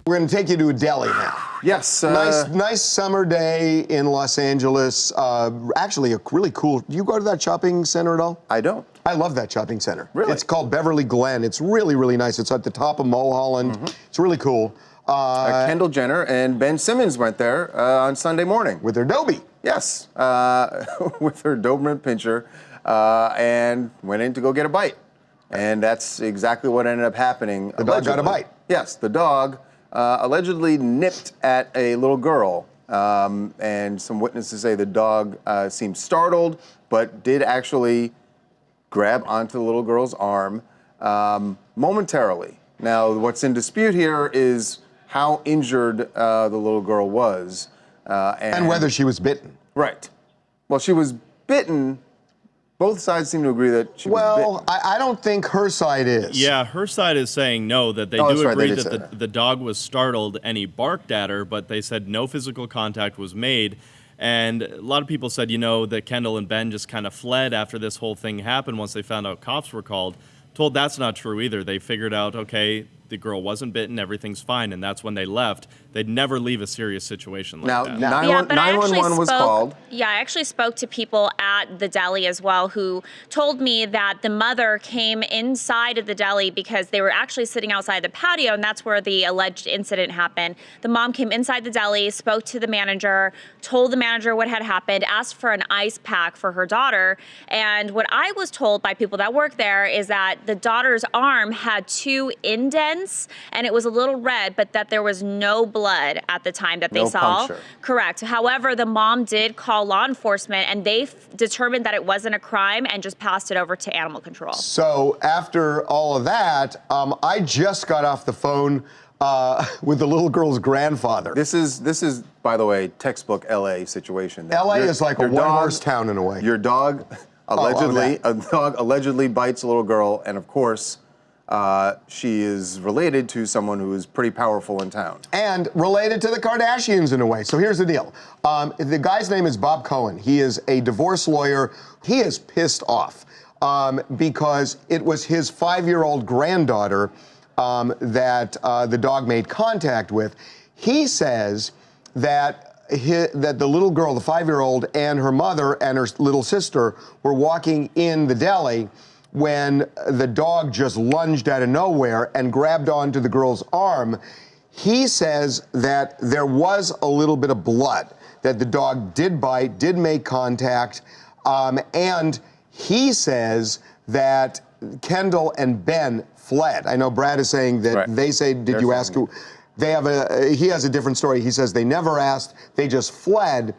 We're going to take you to a deli now. Yes. Nice summer day in Los Angeles. Actually, a really cool. Do you go to that shopping center at all? I don't. I love that shopping center. Really? It's called Beverly Glen. It's really, really nice. It's at the top of Mulholland. It's really cool. Kendall Jenner and Ben Simmons went there on Sunday morning. With their Dobie. Yes. With her Doberman Pinscher, and went in to go get a bite. And that's exactly what ended up happening. The dog got a bite. Yes, the dog allegedly nipped at a little girl. And some witnesses say the dog seemed startled, but did actually grab onto the little girl's arm momentarily. Now, what's in dispute here is how injured the little girl was. And whether she was bitten. Right. Well, she was bitten. Both sides seem to agree that she was bitten. Well, I don't think her side is. Yeah, her side is saying no, that they do agree that the dog was startled and he barked at her, but they said no physical contact was made. And a lot of people said, that Kendall and Ben just kind of fled after this whole thing happened once they found out cops were called. Told that's not true either. They figured out, okay, the girl wasn't bitten, everything's fine, and that's when they left. They'd never leave a serious situation like that. Now, 911 was called. Yeah, I actually spoke to people at the deli as well who told me that the mother came inside of the deli because they were actually sitting outside the patio, and that's where the alleged incident happened. The mom came inside the deli, spoke to the manager, told the manager what had happened, asked for an ice pack for her daughter, and what I was told by people that work there is that the daughter's arm had 2 indents, and it was a little red, but that there was no blood at the time that they saw. Puncture. Correct. However, the mom did call law enforcement, and they determined that it wasn't a crime and just passed it over to animal control. So after all of that, I just got off the phone with the little girl's grandfather. This is, by the way, textbook LA situation. LA is like a one-horse town in a way. Your dog allegedly bites a little girl, and of course, she is related to someone who is pretty powerful in town. And related to the Kardashians in a way. So here's the deal. The guy's name is Bob Cohen. He is a divorce lawyer. He is pissed off because it was his 5-year-old granddaughter that the dog made contact with. He says that that the little girl, the 5-year-old, and her mother and her little sister were walking in the deli when the dog just lunged out of nowhere and grabbed onto the girl's arm. He says that there was a little bit of blood, that the dog did bite, did make contact, and he says that Kendall and Ben fled. I know Brad is saying that they say, did you ask who? He has a different story. He says they never asked, they just fled.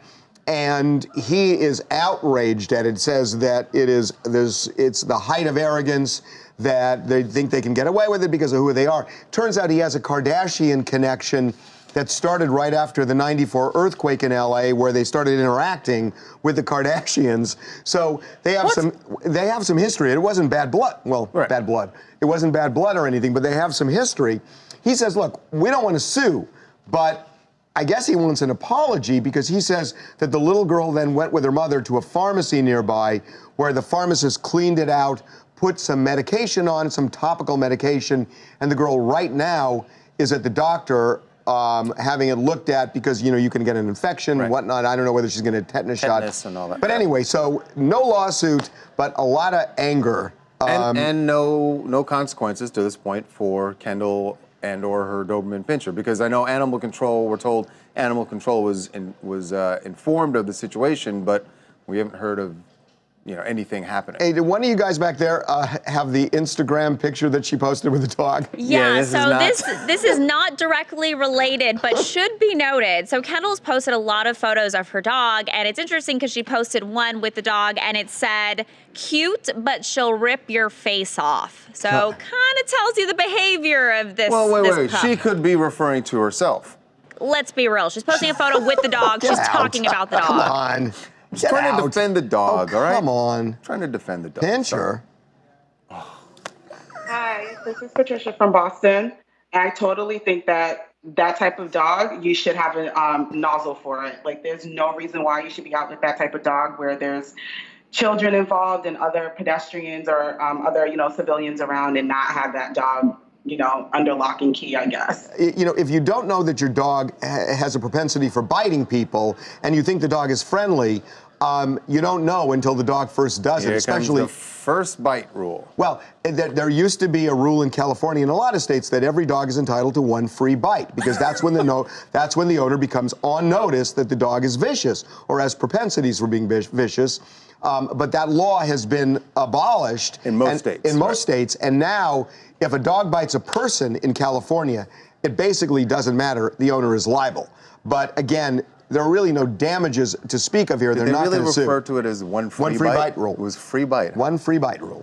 And he is outraged at it. Says that it's the height of arrogance, that they think they can get away with it because of who they are. Turns out he has a Kardashian connection that started right after the '94 earthquake in LA, where they started interacting with the Kardashians. So they have some history. It wasn't bad blood. Well, bad blood. It wasn't bad blood or anything, but they have some history. He says, look, we don't want to sue, but I guess he wants an apology because he says that the little girl then went with her mother to a pharmacy nearby where the pharmacist cleaned it out, put some medication on, some topical medication, and the girl right now is at the doctor having it looked at because, you can get an infection and whatnot. I don't know whether she's going to get a tetanus shot. And all that. But anyway, so no lawsuit, but a lot of anger. And no consequences to this point for Kendall and or her Doberman Pinscher, because I know animal control, we're told animal control was informed of the situation, but we haven't heard of anything happening. Hey, did one of you guys back there have the Instagram picture that she posted with the dog? Yeah, this is not directly related, but should be noted. So Kendall's posted a lot of photos of her dog, and it's interesting because she posted one with the dog, and it said, "Cute, but she'll rip your face off." So kind of tells you the behavior of this. Well, wait. pup. She could be referring to herself. Let's be real. She's posting a photo with the dog. She's talking about the dog. Come on. She's trying to defend the dog, all right? Come on. Trying to defend the dog. Pinscher. Hi, this is Patricia from Boston. I totally think that type of dog, you should have a nozzle for it. Like, there's no reason why you should be out with that type of dog where there's children involved and other pedestrians or other, civilians around and not have that dog under lock and key, I guess. If you don't know that your dog has a propensity for biting people and you think the dog is friendly, you don't know until the dog first does it, especially comes the first bite rule. Well, there used to be a rule in California and a lot of states that every dog is entitled to one free bite because that's when the owner becomes on notice that the dog is vicious or has propensities for being vicious. But that law has been abolished in most states. In most states, and now if a dog bites a person in California, it basically doesn't matter. The owner is liable. But again, there are really no damages to speak of here. They're not going to sue. They really refer to it as one free bite rule. It was free bite. One free bite rule.